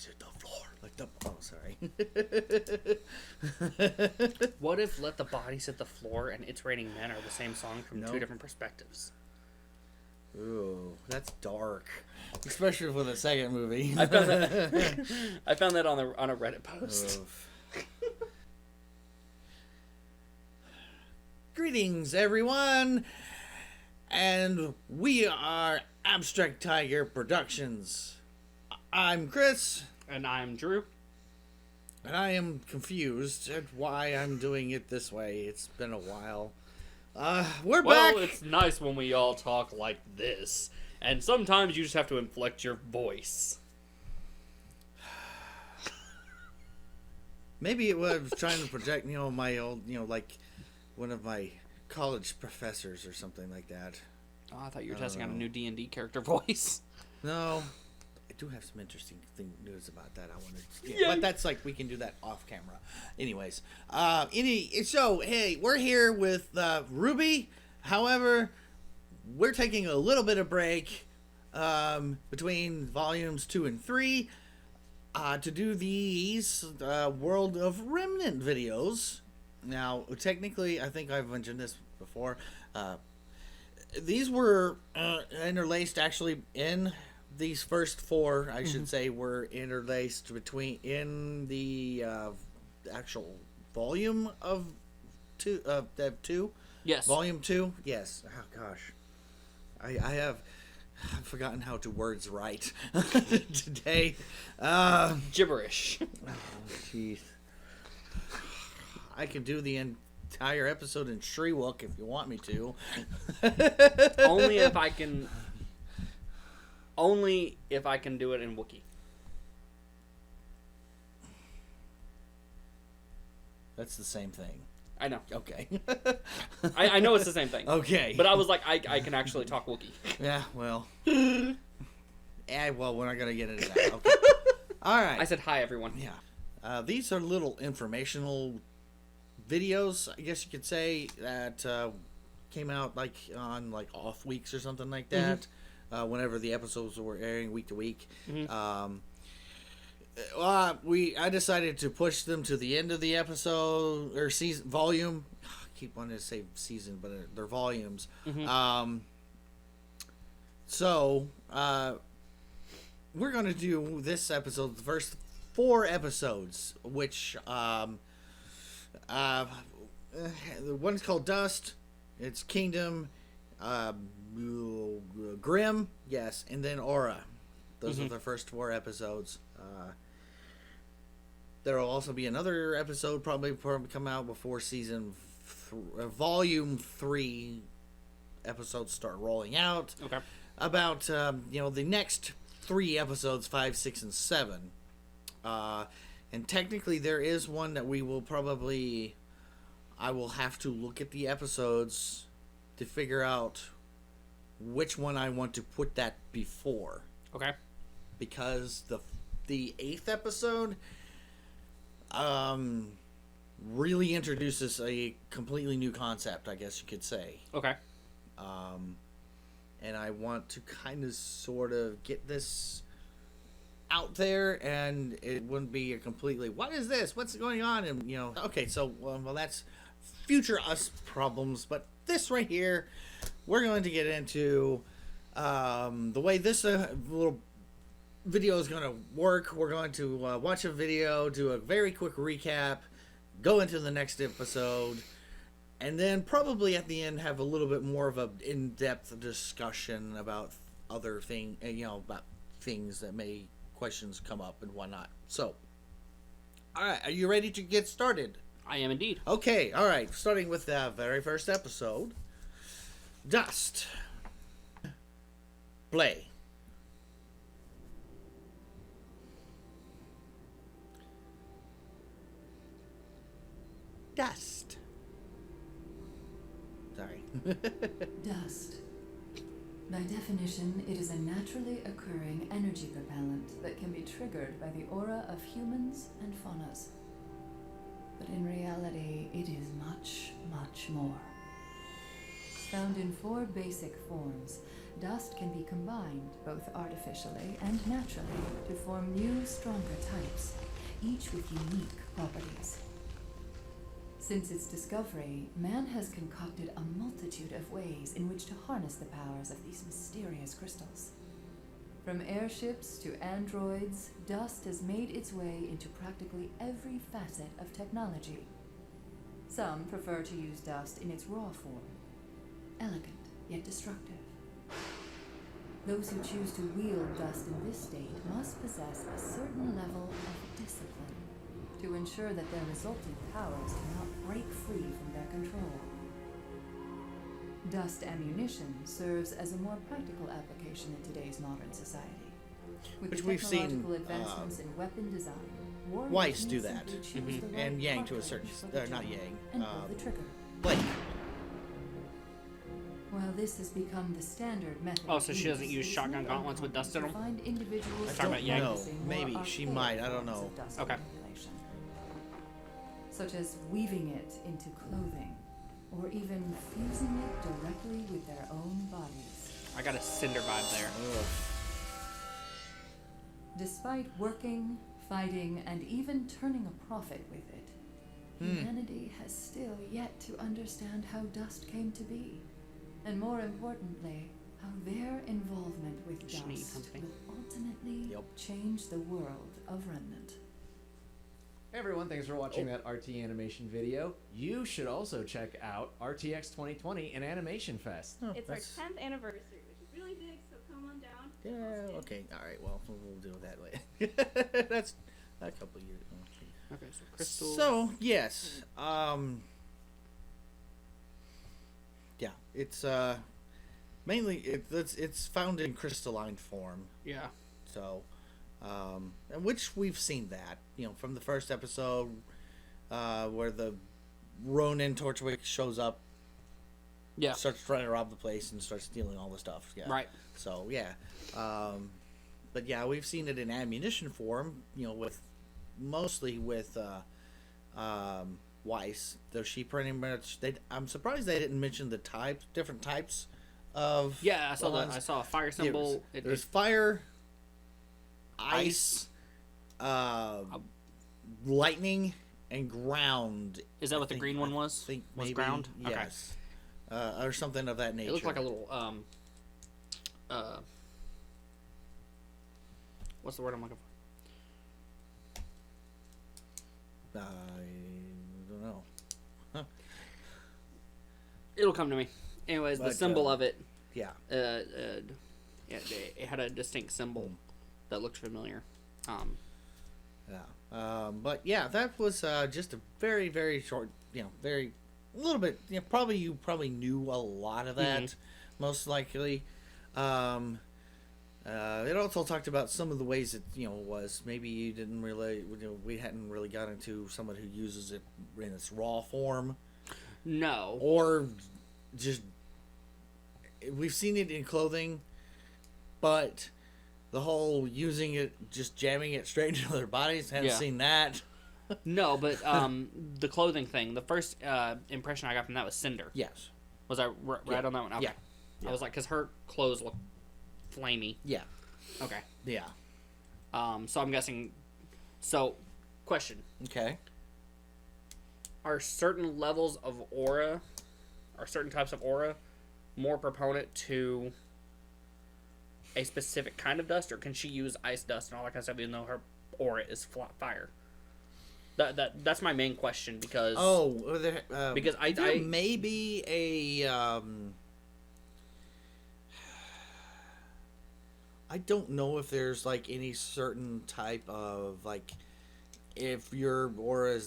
bodies hit the floor. Like the... Oh, sorry. What if Let the Bodies Hit the Floor and It's Raining Men are the same song from Nope. two different perspectives? Ooh, that's dark. Especially for the second movie. I found that. I found that on a Reddit post. Oof. Greetings, everyone, and we are Abstract Tiger Productions. I'm Chris, And I'm Drew. and I am confused at why I'm doing it this way. It's been a while. We're Well, back. it's nice when we all talk like this, and sometimes you just have to inflect your voice. Maybe it was trying to project, my old, like one of my college professors or something like that. Oh, I thought you were testing out a new D&D character voice. No, I do have some interesting news about that. I wanted, Yay. but that's like we can do that off camera. Anyways, so hey, we're here with Ruby. However, we're taking a little bit of break between volumes 2 and 3 to do these World of Remnant videos. Now, technically, I think I've mentioned this before. These were interlaced actually in these first 4, I should say, were interlaced in the actual volume of 2. Yes. Volume 2? Yes. Oh, gosh. I've forgotten how to words write today. Gibberish. Oh, jeez. I can do the entire episode in Shriwook if you want me to. Only if I can do it in Wookiee. That's the same thing. I know. Okay. I know it's the same thing. Okay. But I was like, I can actually talk Wookiee. Yeah, well. Well, we're not going to get into that. Okay. All right. I said hi, everyone. Yeah. These are little informational videos, I guess you could say, that came out like on like off weeks or something like that. Whenever the episodes were airing week to week. I decided to push them to the end of the episode or season volume. I keep wanting to say season, but they're volumes. So we're gonna do this episode, the first 4 episodes, which the one's called Dust. It's Kingdom, Grim, yes, and then Aura. Those are the first 4 episodes. There will also be another episode probably come out before volume 3 episodes start rolling out. Okay. About the next 3 episodes, 5, 6, and 7. And technically there is one that I will have to look at the episodes to figure out which one I want to put that before. Okay. Because the 8th episode really introduces a completely new concept, I guess you could say. Okay. And I want to kind of sort of get this out there, and it wouldn't be a completely, what is this? What's going on? And, okay, so, well, that's future us problems, but this right here, we're going to get into the way this little video is going to work. We're going to watch a video, do a very quick recap, go into the next episode, and then probably at the end have a little bit more of an in-depth discussion about other things, about things that questions come up and whatnot. So, all right, are you ready to get started? I am indeed. Okay, all right, starting with the very first episode, Dust. Play. Dust. Sorry. Dust. By definition, it is a naturally occurring energy propellant that can be triggered by the aura of humans and faunas. But in reality, it is much, much more. Found in 4 basic forms, dust can be combined, both artificially and naturally, to form new, stronger types, each with unique properties. Since its discovery, man has concocted a multitude of ways in which to harness the powers of these mysterious crystals. From airships to androids, dust has made its way into practically every facet of technology. Some prefer to use dust in its raw form, elegant yet destructive. Those who choose to wield dust in this state must possess a certain level of discipline to ensure that their resulting powers do not break free from their control. Dust ammunition serves as a more practical application in today's modern society. With Which the we've seen, technological advancements in weapon design, war Weiss do machines that. simply choose the right And Yang to a certain, cartridge for the not job Yang, and pull the trigger. Blake. While this has become the standard method. Oh, so she doesn't use shotgun gauntlets with dust in them? Find individuals I'm talking about Yang. No, practicing more maybe she archaic might. I don't forms know. of dust Okay. manipulation, such as weaving it into clothing, or even fusing it directly with their own bodies. I got a Cinder vibe there. Ugh. Despite working, fighting, and even turning a profit with it, humanity has still yet to understand how dust came to be. And more importantly, how their involvement with Just need dust something. will ultimately Yep. change the world of Remnant. Hey everyone, thanks for watching that RT animation video. You should also check out RTX 2020 and Animation Fest. Oh, It's our that's- 10th anniversary, which is really big, so come on down. Yeah, okay. All right, well, we'll do it that way. That's a couple years. Okay, so crystal. So, yes. Yeah, it's mainly it's found in crystalline form. Yeah. So, and which we've seen that, from the first episode, where the Ronin Torchwick shows up, Yeah. starts trying to rob the place and starts stealing all the stuff. Yeah. Right. So yeah, but yeah, we've seen it in ammunition form. Mostly with Weiss, though she pretty much. I'm surprised they didn't mention the different types of. Yeah, I saw that. ones. I saw a fire symbol. There's fire, ice, lightning, and ground. Is that what the green one was? I think Was maybe, ground? Okay. Yes, or something of that nature. It looked like a little what's the word I'm looking for? I don't know. It'll come to me. Anyways, the But, symbol of it, Yeah. yeah, it had a distinct symbol that looked familiar. Yeah. But yeah, that was just a very, very short, very a little bit. You probably knew a lot of that, most likely. It also talked about some of the ways it was. Maybe you didn't really, we hadn't really got into someone who uses it in its raw form, No. or just we've seen it in clothing, but the whole using it, just jamming it straight into their bodies, haven't Yeah. seen that. No, but the clothing thing, the first impression I got from that was Cinder. Yes. Was I right Yeah. on that one? Okay. Yeah. I was like, because her clothes look flamey. Yeah. Okay. Yeah. So I'm guessing. So, question: Okay. are certain levels of aura, or certain types of aura, more proponent to a specific kind of dust, or can she use ice dust and all that kind of stuff, even though her aura is fire? That's my main question, because Because I may be a I don't know if there's like any certain type of like, if your aura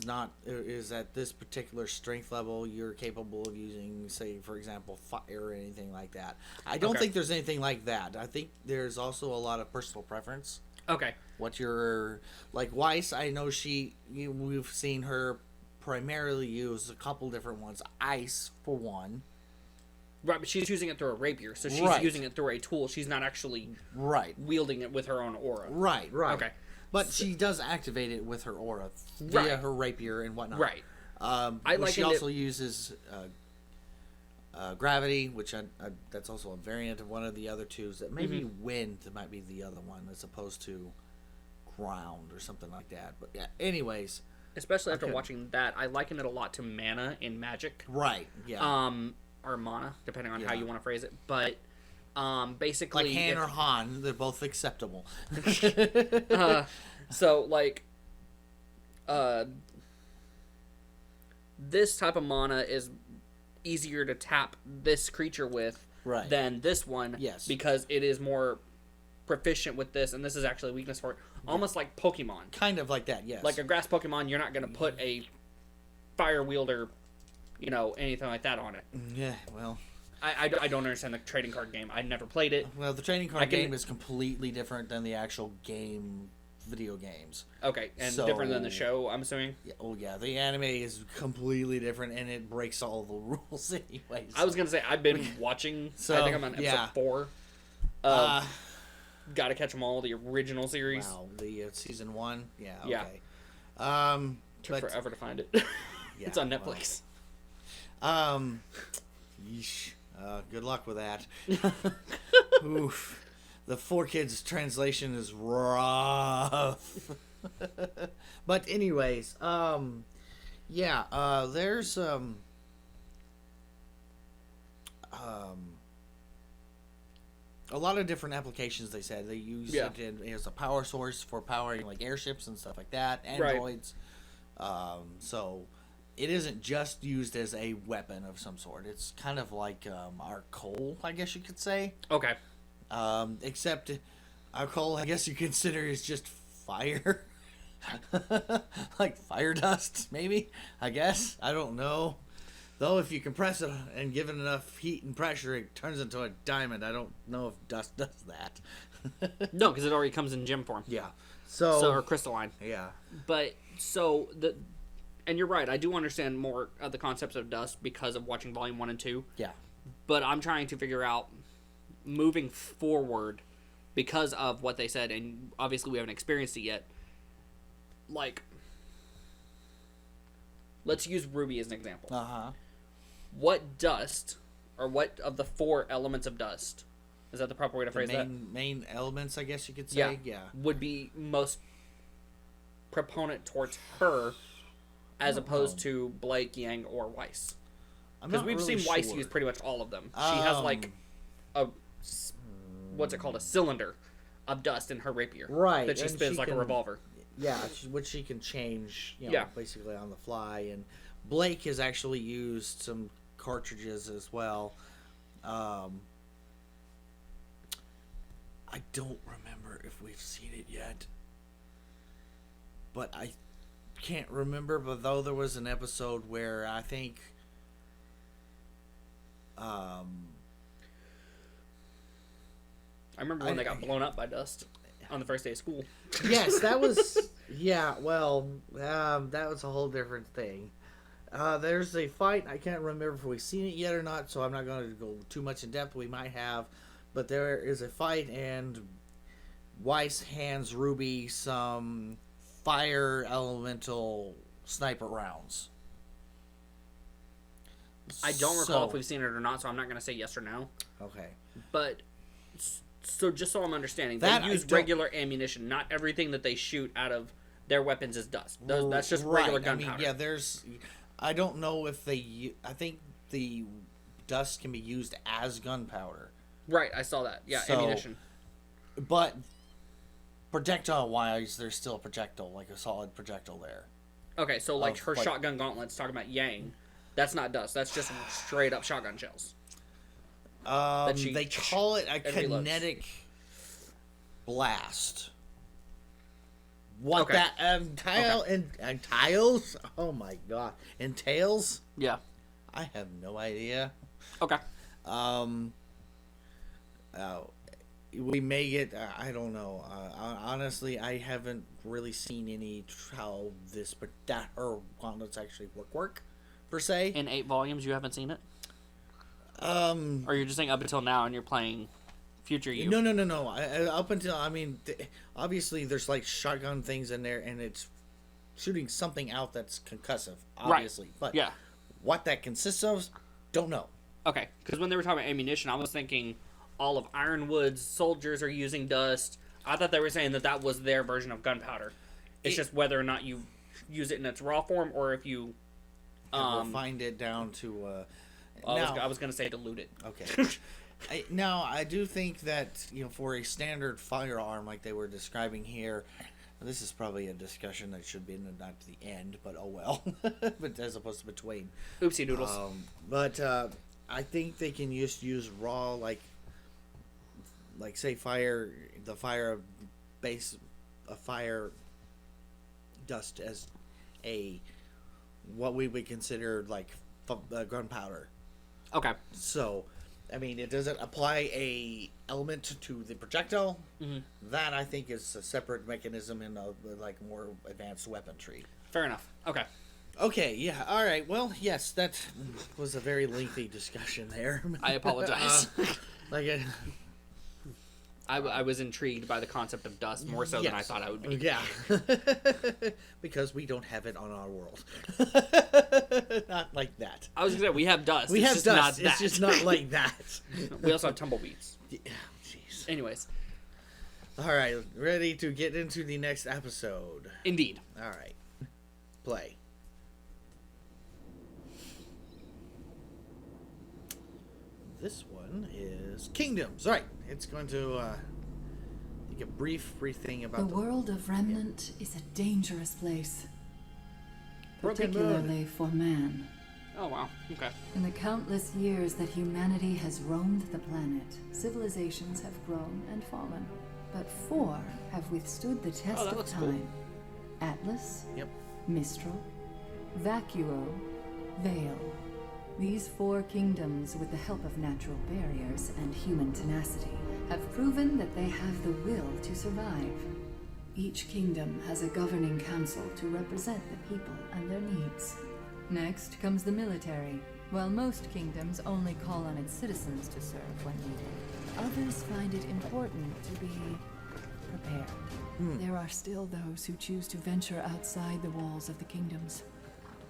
is at this particular strength level, you're capable of using, say, for example, fire or anything like that. I don't Okay. think there's anything like that. I think there's also a lot of personal preference. okay. What you're like Weiss, I know we've seen her primarily use a couple different ones. Ice for one. Right, but she's using it through a rapier, so she's Right. using it through a tool. She's not actually Right. wielding it with her own aura. Right. Okay. But she does activate it with her aura via Right. her rapier and whatnot. I But she likened also uses gravity, which that's also a variant of one of the other twos. That maybe wind might be the other one as opposed to ground or something like that. But yeah, anyways. Especially after watching that, I liken it a lot to mana in Magic. Right, yeah. Or mana, depending on how you want to phrase it. But basically... Like Han or Han, they're both acceptable. So, like... this type of mana is easier to tap this creature with than this one. Yes. Because it is more proficient with this, and this is actually a weakness for it. Almost like Pokemon. Kind of like that, yes. Like a grass Pokemon, you're not going to put a fire wielder, anything like that on it. Yeah, well... I don't understand the trading card game. I never played it. Well, the trading card game is completely different than the actual game, video games. Okay, and different than the show, I'm assuming? Yeah, oh, yeah. The anime is completely different, and it breaks all the rules anyways. I was going to say, I've been watching, I think I'm on episode 4. Gotta catch them all, the original series. Wow, the season 1? Yeah, okay. Yeah. Took forever to find it. Yeah, it's on Netflix. Yeesh. Good luck with that. Oof. The 4Kids translation is rough. But anyways, there's a lot of different applications. They said they use it as a power source for powering like airships and stuff like that, androids. So it isn't just used as a weapon of some sort. It's kind of like our coal, I guess you could say. Okay. Except our coal, I guess you consider is just fire. Like fire dust, maybe? I guess. I don't know. Though if you compress it and give it enough heat and pressure, it turns into a diamond. I don't know if dust does that. No, because it already comes in gem form. Yeah. Or crystalline. Yeah. But, and you're right, I do understand more of the concepts of dust because of watching Volume 1 and 2. Yeah. But I'm trying to figure out, moving forward, because of what they said, and obviously we haven't experienced it yet, like, let's use Ruby as an example. Uh-huh. What dust, or what of the 4 elements of dust, is that the proper way to phrase that? Main elements, I guess you could say. Yeah. Would be most proponent towards her, as opposed to Blake, Yang, or Weiss. Because we've seen Weiss use pretty much all of them. She has like a, what's it called, a cylinder of dust in her rapier. Right. That she spins like a revolver. Yeah, which she can change, basically on the fly. And Blake has actually used some cartridges as well. I don't remember if we've seen it yet. But I can't remember, but though there was an episode where I think I remember when they got blown up by dust on the first day of school. Yes, that was that was a whole different thing. There's a fight. I can't remember if we've seen it yet or not, so I'm not going to go too much in depth. We might have, but there is a fight, and Weiss hands Ruby some fire elemental sniper rounds. I don't recall if we've seen it or not, so I'm not going to say yes or no. Okay. But, so just so I'm understanding, that they use regular ammunition. Not everything that they shoot out of their weapons is dust. That's just regular gunpowder. I mean, I don't know if I think the dust can be used as gunpowder. Right, I saw that. Yeah, ammunition. But projectile-wise, there's still a projectile, like a solid projectile there. Okay, so like her shotgun gauntlets, talking about Yang, that's not dust. That's just straight up shotgun shells. They call it a kinetic blast. What that entails? Oh my god, entails? Yeah, I have no idea. Okay. We may get. I don't know. Honestly, I haven't really seen any how her gauntlets actually work per se. In 8 volumes, you haven't seen it. Or you're just saying up until now, and you're playing future you. No. Up until obviously there's like shotgun things in there, and it's shooting something out that's concussive. Obviously, right. But what that consists of, don't know. Okay, because when they were talking about ammunition, I was thinking all of Ironwood's soldiers are using dust. I thought they were saying that was their version of gunpowder. It's just whether or not you use it in its raw form or if you find it down to. I was going to say dilute it. Okay. I do think that, for a standard firearm like they were describing here, this is probably a discussion that should be not to the end, but oh well. But as opposed to between. Oopsie doodles. But I think they can just use raw, like say fire dust as what we would consider like gunpowder. Okay. So, I mean, it doesn't apply a element to the projectile. Mm-hmm. That I think is a separate mechanism in more advanced weaponry. Fair enough. Okay. Okay, yeah, all right. Well, yes, that was a very lengthy discussion there. I apologize. I I was intrigued by the concept of dust more so than I thought I would be. Yeah. Because we don't have it on our world. Not like that. I was going to say, we have dust. We it's have just dust. Not that. It's just not like that. We also have tumbleweeds. Yeah, jeez. Anyways. All right, ready to get into the next episode. Indeed. All right. Play. This one is Kingdoms. All right, it's going to take a brief thing about The world of Remnant is a dangerous place, Broken particularly for man. Oh, wow. Okay. In the countless years that humanity has roamed the planet, civilizations have grown and fallen. But 4 have withstood the test that of looks time. cool. Atlas, Yep. Mistral, Vacuo, Vale. These 4 kingdoms, with the help of natural barriers and human tenacity, have proven that they have the will to survive. Each kingdom has a governing council to represent the people and their needs. Next comes the military. While most kingdoms only call on its citizens to serve when needed, others find it important to be prepared. There are still those who choose to venture outside the walls of the kingdoms.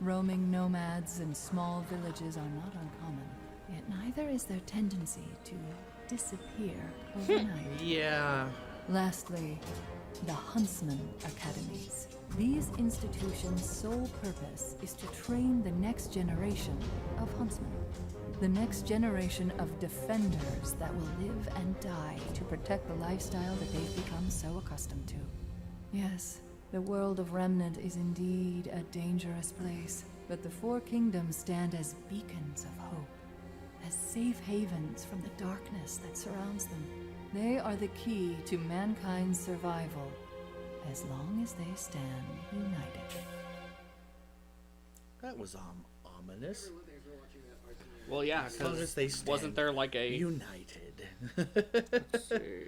Roaming nomads and small villages are not uncommon, yet neither is their tendency to disappear overnight. Yeah. Lastly, the Huntsman Academies. These institutions' sole purpose is to train the next generation of huntsmen. The next generation of defenders that will live and die to protect the lifestyle that they've become so accustomed to. Yes, the world of Remnant is indeed a dangerous place, but the 4 kingdoms stand as beacons of hope, as safe havens from the darkness that surrounds them. They are the key to mankind's survival, as long as they stand united. That was ominous. Well, yeah, As long as because they stand wasn't there like a... united. Let's see.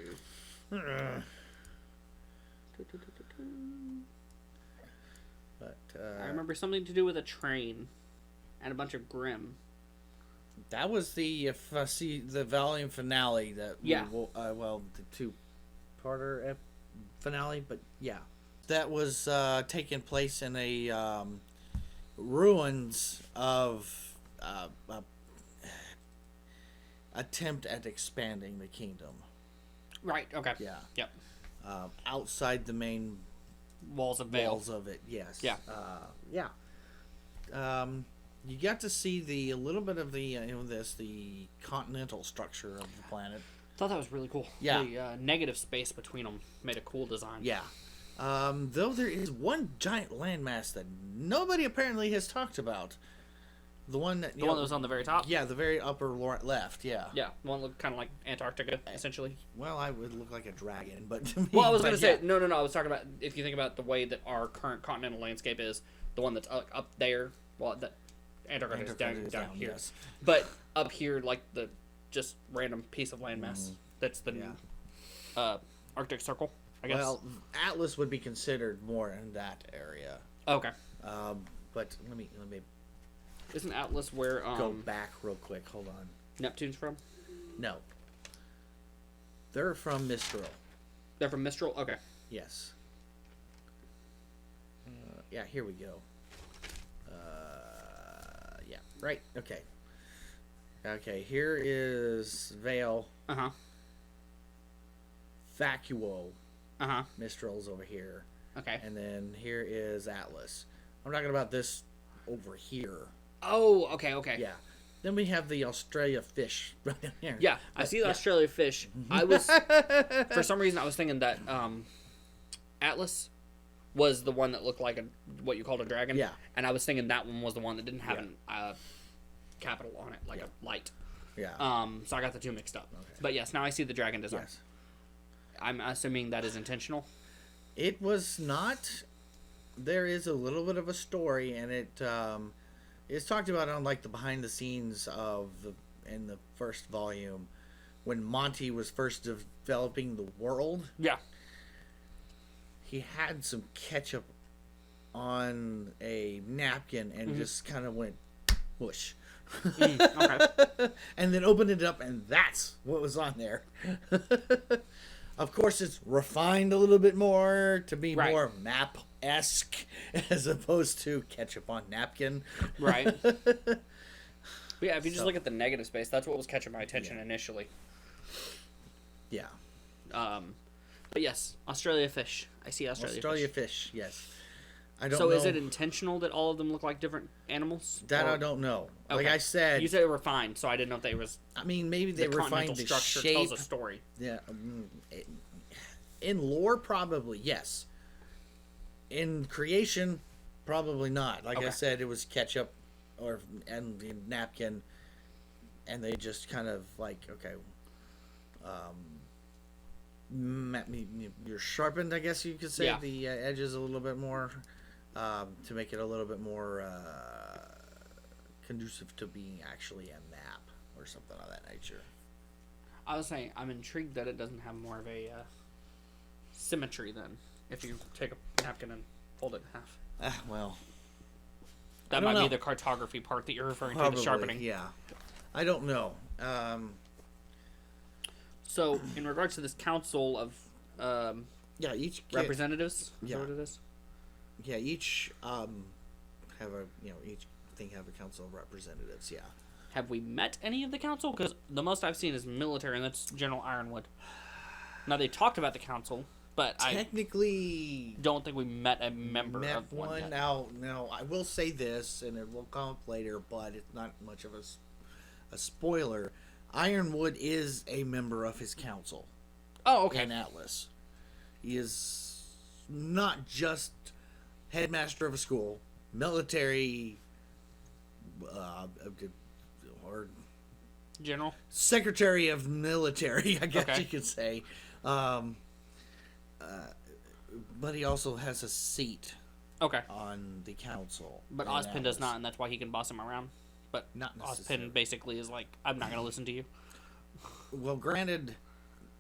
But I remember something to do with a train and a bunch of Grim. that was the the volume finale that Yeah. the 2-parter finale, but yeah, that was taking place in a ruins of attempt at expanding the kingdom. Right, okay. Yeah. Yep. Outside the main Walls of Vale. walls of it, yes. Yeah. You got to see a little bit of the the continental structure of the planet. Thought that was really cool. Yeah. The negative space between them made a cool design. Yeah. Though there is one giant landmass that nobody apparently has talked about. The one that The one that was on the very top? Yeah, the very upper left. Yeah. Yeah, the one that looked kind of like Antarctica, essentially. Well, I would look like a dragon, but Well, I was but going to say, no, I was talking about, if you think about the way that our current continental landscape is, the one that's up there, well, that Antarctica is down here. Yes. But up here, like the just random piece of landmass, that's the Arctic Circle, I guess. Well, Atlas would be considered more in that area. Okay. But let me Isn't Atlas where go back real quick. Hold on. Neptune's from? No. They're from Mistral. They're from Mistral? Okay. Yes. Yeah, here we go. Yeah, right. Okay. Okay, here is Vale, Uh huh. Vacuo, Uh huh. Mistral's over here, Okay. and then here is Atlas. I'm talking about this over here. Oh, okay, okay. Yeah. Then we have the Australia fish right down here. Yeah, I see the Australia fish. I was, for some reason, I was thinking that Atlas was the one that looked like what you called a dragon. Yeah. And I was thinking that one was the one that didn't have a capital on it, like a light. Yeah. So I got the two mixed up. But yes, now I see the dragon design. Yes. I'm assuming that is intentional. It was not. There is a little bit of a story, and it's talked about on like the behind the scenes in the first volume, when Monty was first developing the world. Yeah. He had some ketchup on a napkin and just kind of went whoosh. Okay. And then opened it up, and that's what was on there. Of course, it's refined a little bit more to be Right. more map-esque as opposed to ketchup on napkin. Right. But yeah, if you just look at the negative space, that's what was catching my attention initially. Yeah. But yes, Australia fish. I see Australia fish, yes. I don't So know. is it intentional that all of them look like different animals? That Or- I don't know. Like Okay. I said, You said they were refined, so I didn't know if they was I mean, maybe they the refined continental the structure shape. tells a story. Yeah. In lore, probably, yes. In creation, probably not. Like I Okay. said, it was ketchup and the napkin, and they just kind of like, okay, you're sharpened, I guess you could say, Yeah. the edges a little bit more to make it a little bit more conducive to being actually a map or something of that nature. I was saying, I'm intrigued that it doesn't have more of a symmetry then. If you take a napkin and fold it in half, Well, that don't might know. be the cartography part that you're referring to, probably, the sharpening. yeah. I don't know. So, in regards to this council of Yeah, each representatives, is yeah. that what it is? Yeah, each have a each thing have a council of representatives. Yeah. Have we met any of the council? Because the most I've seen is military, and that's General Ironwood. Now they talked about the council, but I Technically, don't think we met a member met of one. one. Yet. Now, I will say this, and it will come up later, but it's not much of a spoiler. Ironwood is a member of his council Oh, okay. in Atlas. He is not just headmaster of a school, military, or General. secretary of military, I guess Okay. you could say. But he also has a seat Okay. on the council. But in Ozpin does Atlas. not, and that's why he can boss him around. But Not necessarily. Ozpin basically is like, I'm not going to listen to you. Well, granted,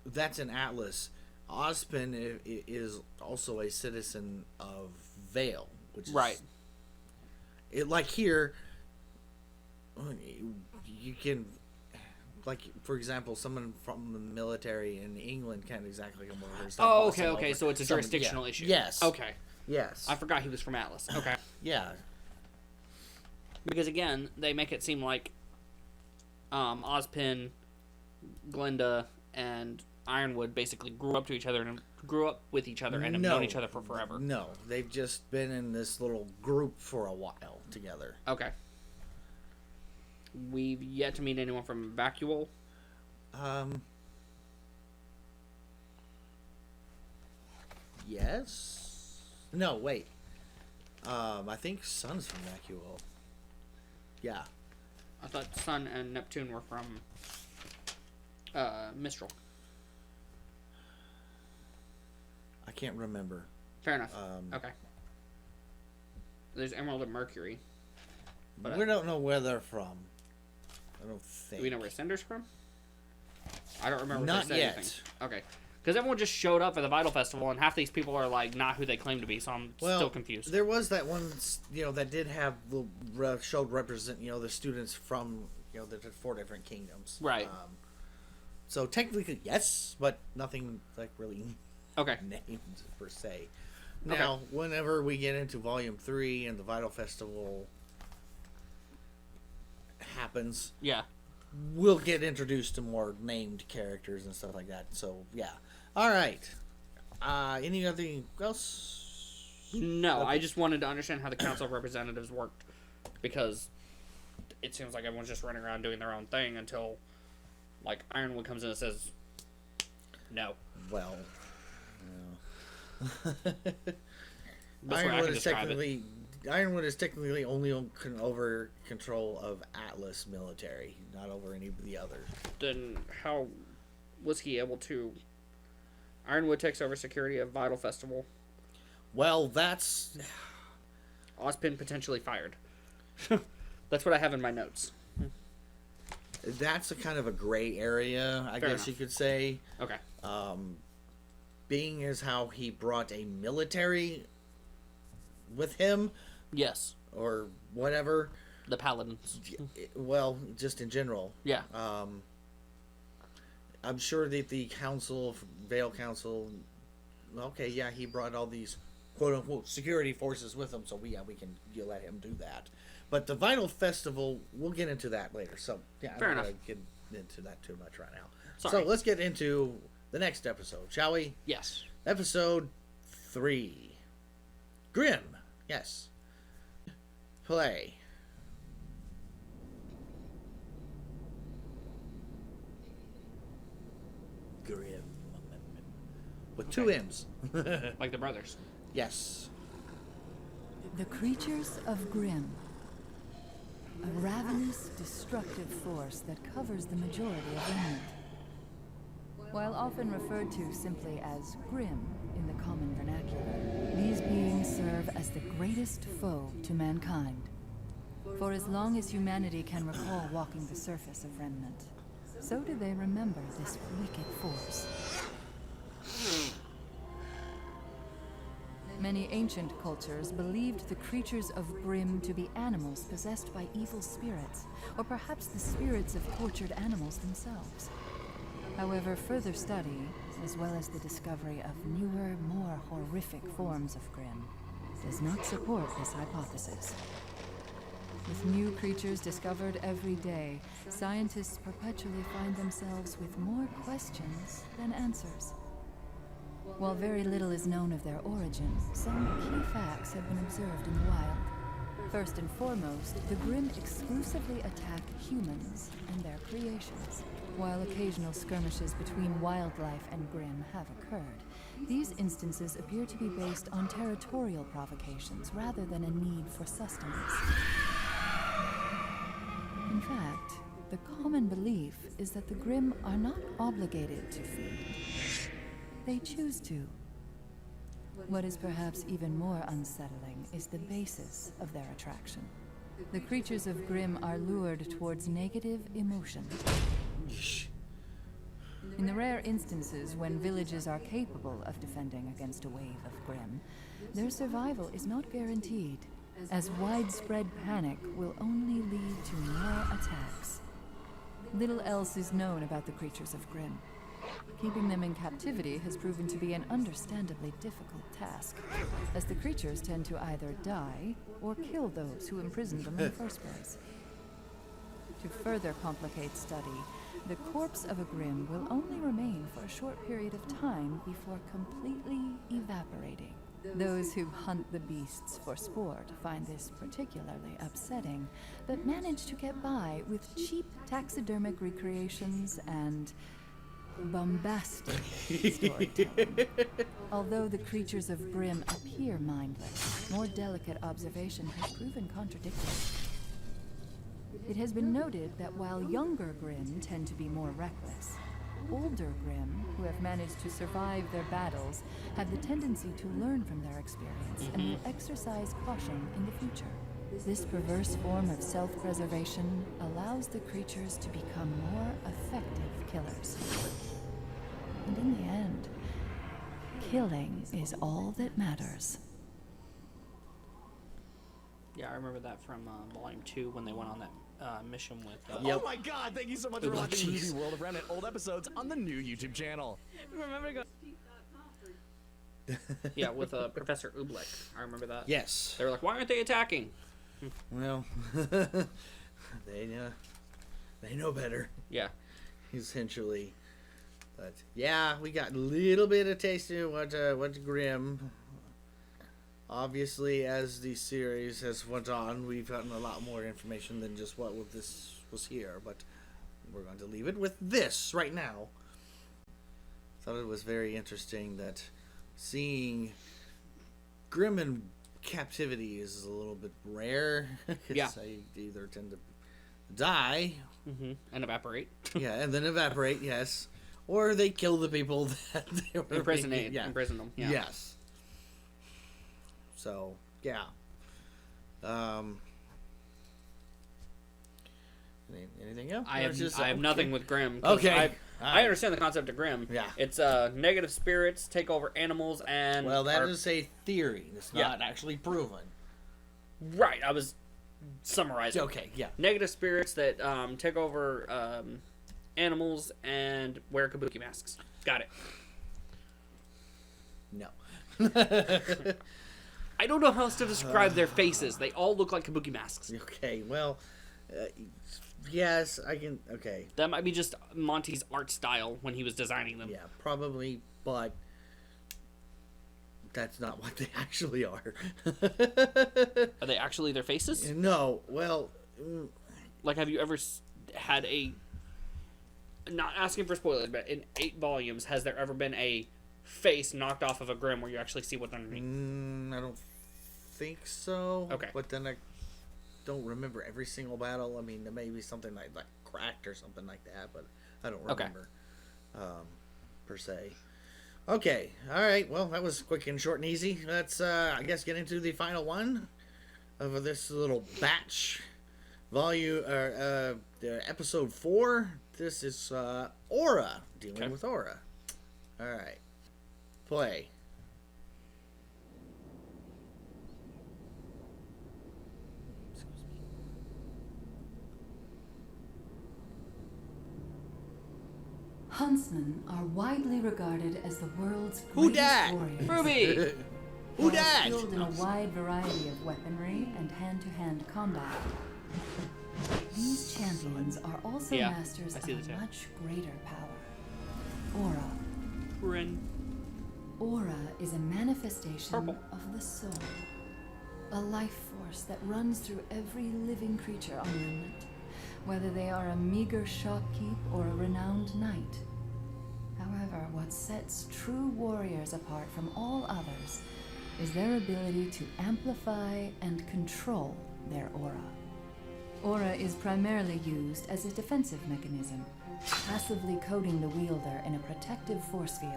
that's an Atlas. Ozpin is also a citizen of Vale, which is Right. It like here, you can, like for example, someone from the military in England can't exactly come over. It's not Oh, bossing okay, okay. over So it's a someone- jurisdictional yeah. issue. Yes. Okay. Yes. I forgot he was from Atlas. Okay. Yeah. Because again, they make it seem like Ozpin, Glinda, and Ironwood basically grew up with each other and have known each other for forever. No, they've just been in this little group for a while together. Okay. We've yet to meet anyone from Vacuole. Yes. No, wait. I think Sun's from Vacuole. Yeah. I thought Sun and Neptune were from Mistral. I can't remember. Fair enough. Okay. There's Emerald and Mercury. But We don't know where they're from. I don't think. do we know where Cinder's from? I don't remember. Not if they said yet. Anything. Okay. Because everyone just showed up at the Vital Festival, and half these people are like not who they claim to be, so I'm still confused. There was that one, that did have showed represent, the students from, the 4 different kingdoms. Right. So technically, yes, but nothing like really Okay. named per se. Now, whenever we get into Volume 3 and the Vital Festival happens, Yeah. we'll get introduced to more named characters and stuff like that. So yeah. All right. Anything else? No, I just wanted to understand how the Council of Representatives worked, because it seems like everyone's just running around doing their own thing until, like, Ironwood comes in and says, no. Well, That's the way I can describe it. Ironwood is technically only over control of Atlas military, not over any of the others. Then how was he able to... Ironwood takes over security of Vital Festival. Well, that's... Ozpin potentially fired. That's what I have in my notes. That's a kind of a gray area, I guess enough. you could say. Okay. Being as how he brought a military with him, Yes. or whatever. The Paladins. Well, just in general. Yeah. I'm sure that the Vale Council, okay, yeah, he brought all these quote-unquote security forces with him, so we can let him do that. But the Vital Festival, we'll get into that later. So, yeah, Fair I'm not enough. going to get into that too much right now. Sorry. So, let's get into the next episode, shall we? Yes. Episode 3. Grim. Yes. Play. Grim. With two M's. Like the brothers. Yes. The creatures of Grim. A ravenous, destructive force that covers the majority of Remnant. While often referred to simply as Grim in the common vernacular, these beings serve as the greatest foe to mankind. For as long as humanity can recall walking the surface of Remnant, so do they remember this wicked force. Many ancient cultures believed the creatures of Grim to be animals possessed by evil spirits, or perhaps the spirits of tortured animals themselves. However, further study, as well as the discovery of newer, more horrific forms of Grim, does not support this hypothesis. With new creatures discovered every day, scientists perpetually find themselves with more questions than answers. While very little is known of their origin, some key facts have been observed in the wild. First and foremost, the Grim exclusively attack humans and their creations. While occasional skirmishes between wildlife and Grim have occurred, these instances appear to be based on territorial provocations rather than a need for sustenance. In fact, the common belief is that the Grim are not obligated to feed. They choose to. What is perhaps even more unsettling is the basis of their attraction. The creatures of Grim are lured towards negative emotion. In the rare instances when villages are capable of defending against a wave of Grim, their survival is not guaranteed, as widespread panic will only lead to more attacks. Little else is known about the creatures of Grim. Keeping them in captivity has proven to be an understandably difficult task, as the creatures tend to either die or kill those who imprisoned them in the first place. To further complicate study, the corpse of a Grim will only remain for a short period of time before completely evaporating. Those who hunt the beasts for sport find this particularly upsetting, but manage to get by with cheap taxidermic recreations and bombastic storytelling. Although the creatures of Grim appear mindless, more delicate observation has proven contradictory. It has been noted that while younger Grim tend to be more reckless, older Grim, who have managed to survive their battles, have the tendency to learn from their experience and will exercise caution in the future. This perverse form of self-preservation allows the creatures to become more effective killers. And in the end, killing is all that matters. Yeah, I remember that from Volume 2 when they went on that mission with... Oh my god, thank you so much for Oh, watching jeez. Movie World of Remnant old episodes on the new YouTube channel. Remember to go to Yeah, with Professor Oobleck. I remember that. Yes. They were like, why aren't they attacking? Well, they They know better, Yeah. essentially. But yeah, we got a little bit of taste of what Grimm. Obviously, as the series has went on, we've gotten a lot more information than just what this was here. But we're going to leave it with this right now. Thought it was very interesting that seeing Grimm in captivity is a little bit rare. Yeah. They either tend to die, And evaporate. yeah, and then evaporate, yes, or they kill the people that they were Imprison yeah. Imprison them. Yeah. Yes. So yeah. Anything else? I Or have just- I have okay. nothing with Grimm. 'Cause Okay. I understand the concept of Grimm. Yeah. It's negative spirits take over animals and Well, that are- is a theory. It's Yeah. not actually proven. right. I was summarizing. Okay. Yeah. Negative spirits that take over animals and wear kabuki masks. Got it. No. I don't know how else to describe their faces. They all look like kabuki masks. Okay. Well. Yes, I can. Okay. That might be just Monty's art style when he was designing them. Yeah, probably, but that's not what they actually are. Are they actually their faces? No. Well. Like, have you ever had a... Not asking for spoilers, but in 8 volumes, has there ever been a face knocked off of a Grimm where you actually see what's underneath? I don't think so. Okay. But then I don't remember every single battle. I mean, there may be something like cracked or something like that, but I don't Okay. remember per se. Okay. All right. Well, that was quick and short and easy. Let's, I guess, get into the final one of this little batch. Episode 4. This is Aura, dealing Okay. with Aura. All right. Play. Huntsmen are widely regarded as the world's Who greatest dat? warriors. Ruby! Who While dat? skilled in a wide variety of weaponry and hand-to-hand combat, these champions are also Yeah, masters I of see a the tag. much greater power. Aura. Rin. Aura is a manifestation Purple. of the soul. A life force that runs through every living creature on Remnant, whether they are a meager shopkeep or a renowned knight. However, what sets true warriors apart from all others is their ability to amplify and control their aura. Aura is primarily used as a defensive mechanism, passively coating the wielder in a protective force field.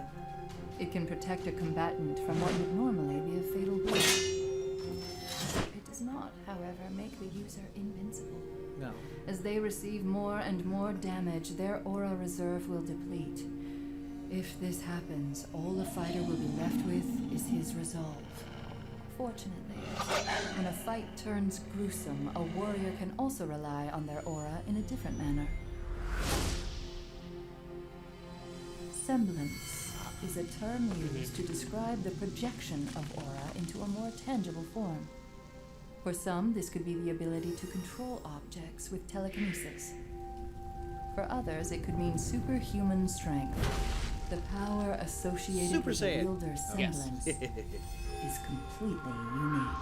It can protect a combatant from what would normally be a fatal blow. It does not, however, make the user invincible. No. As they receive more and more damage, their aura reserve will deplete. If this happens, all the fighter will be left with is his resolve. Fortunately, when a fight turns gruesome, a warrior can also rely on their aura in a different manner. Semblance is a term used to describe the projection of aura into a more tangible form. For some, this could be the ability to control objects with telekinesis. For others, it could mean superhuman strength. The power associated Super with the Saiyan. wielder's Yes. semblance is completely unique.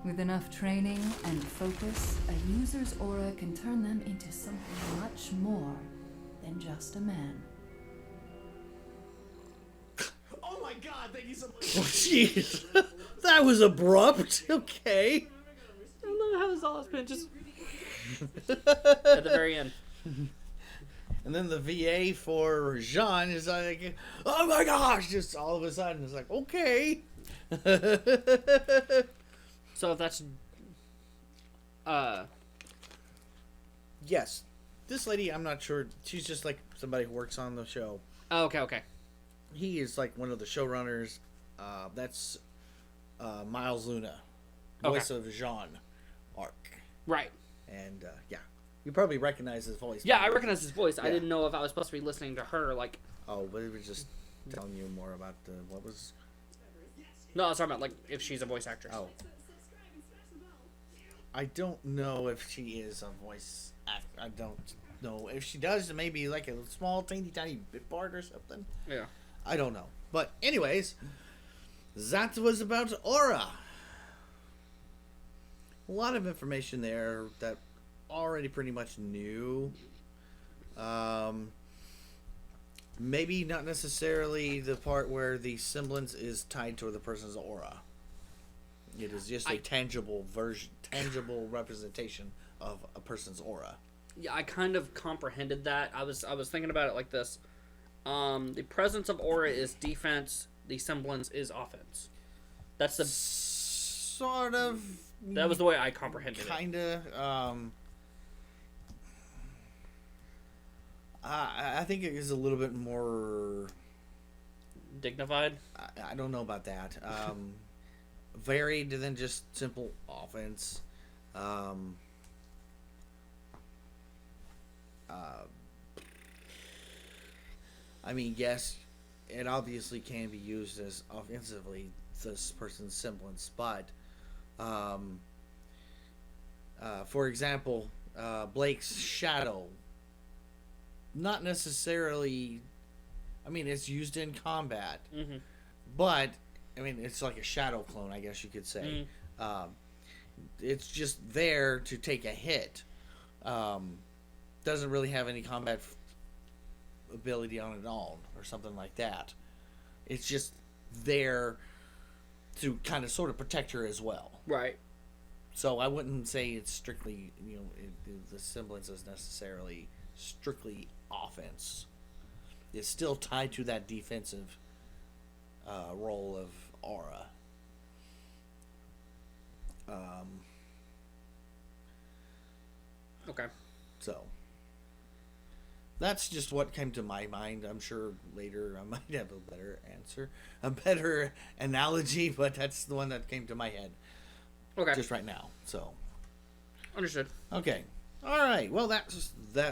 With enough training and focus, a user's aura can turn them into something much more than just a man. Oh my god, thank you so much. Oh, jeez. That was abrupt. Okay. I love how this all has been just at the very end. And then the VA for Jean is like, oh my gosh, just all of a sudden it's like, okay. So if that's Yes. This lady, I'm not sure. She's just like somebody who works on the show. oh, okay. He is like one of the showrunners. That's Miles Luna, voice of Jean Arc. Right. And yeah, you probably recognize his voice. Yeah, I recognize his voice. I Yeah. didn't know if I was supposed to be listening to her. Like, Oh, but it was just telling you more about the what was. no, I was talking about like if she's a voice actress. Oh, Subscribe and smash the bell. I don't know if she is a voice act. I don't know if she does. Maybe like a small, teeny, tiny bit part or something. Yeah. I don't know. But anyways, that was about Aura. A lot of information there that already pretty much knew. Maybe not necessarily the part where the semblance is tied to the person's aura. It is just a tangible representation of a person's aura. Yeah, I kind of comprehended that. I was thinking about it like this. The presence of aura is defense. The semblance is offense. That's the sort of. That was the way I comprehended it. Kinda. I think it is a little bit more Dignified. I don't know about that. Varied than just simple offense. I mean, yes, it obviously can be used as offensively, this person's semblance, but for example, Blake's shadow, not necessarily, I mean, it's used in combat, but, I mean, it's like a shadow clone, I guess you could say. It's just there to take a hit. Doesn't really have any combat ability on it all, or something like that. It's just there to kind of sort of protect her as well. Right. So I wouldn't say it's strictly, the semblance is necessarily strictly offense. It's still tied to that defensive role of aura. Okay. So that's just what came to my mind. I'm sure later I might have a better answer, a better analogy, but that's the one that came to my head Okay. just right now. So Understood. okay, all right. Well, that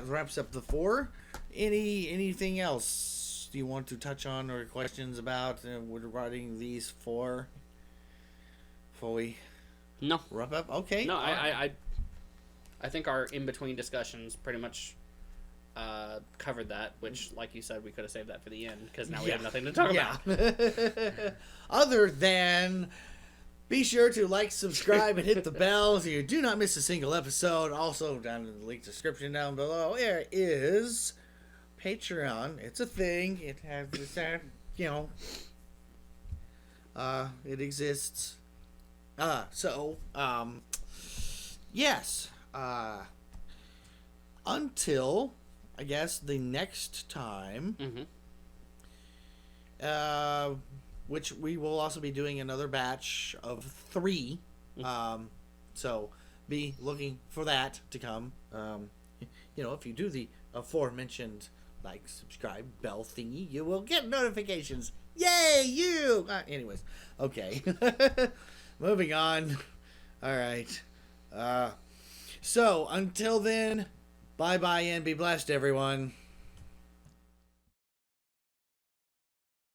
wraps up the 4. Anything else you want to touch on or questions about regarding these 4 before we No. wrap up? Okay. No, all right. I think our in-between discussions pretty much covered that, which, like you said, we could have saved that for the end, because now we have nothing to talk about. Other than, be sure to like, subscribe, and hit the bell so you do not miss a single episode. Also, down in the link description down below, there is Patreon. It's a thing. It has this, it exists. Yes. Until, I guess, the next time, which we will also be doing another batch of 3. So be looking for that to come. If you do the aforementioned like, subscribe, bell thingy, you will get notifications. Yay, you! Anyways, okay. Moving on. All right. So, until then, bye-bye and be blessed, everyone.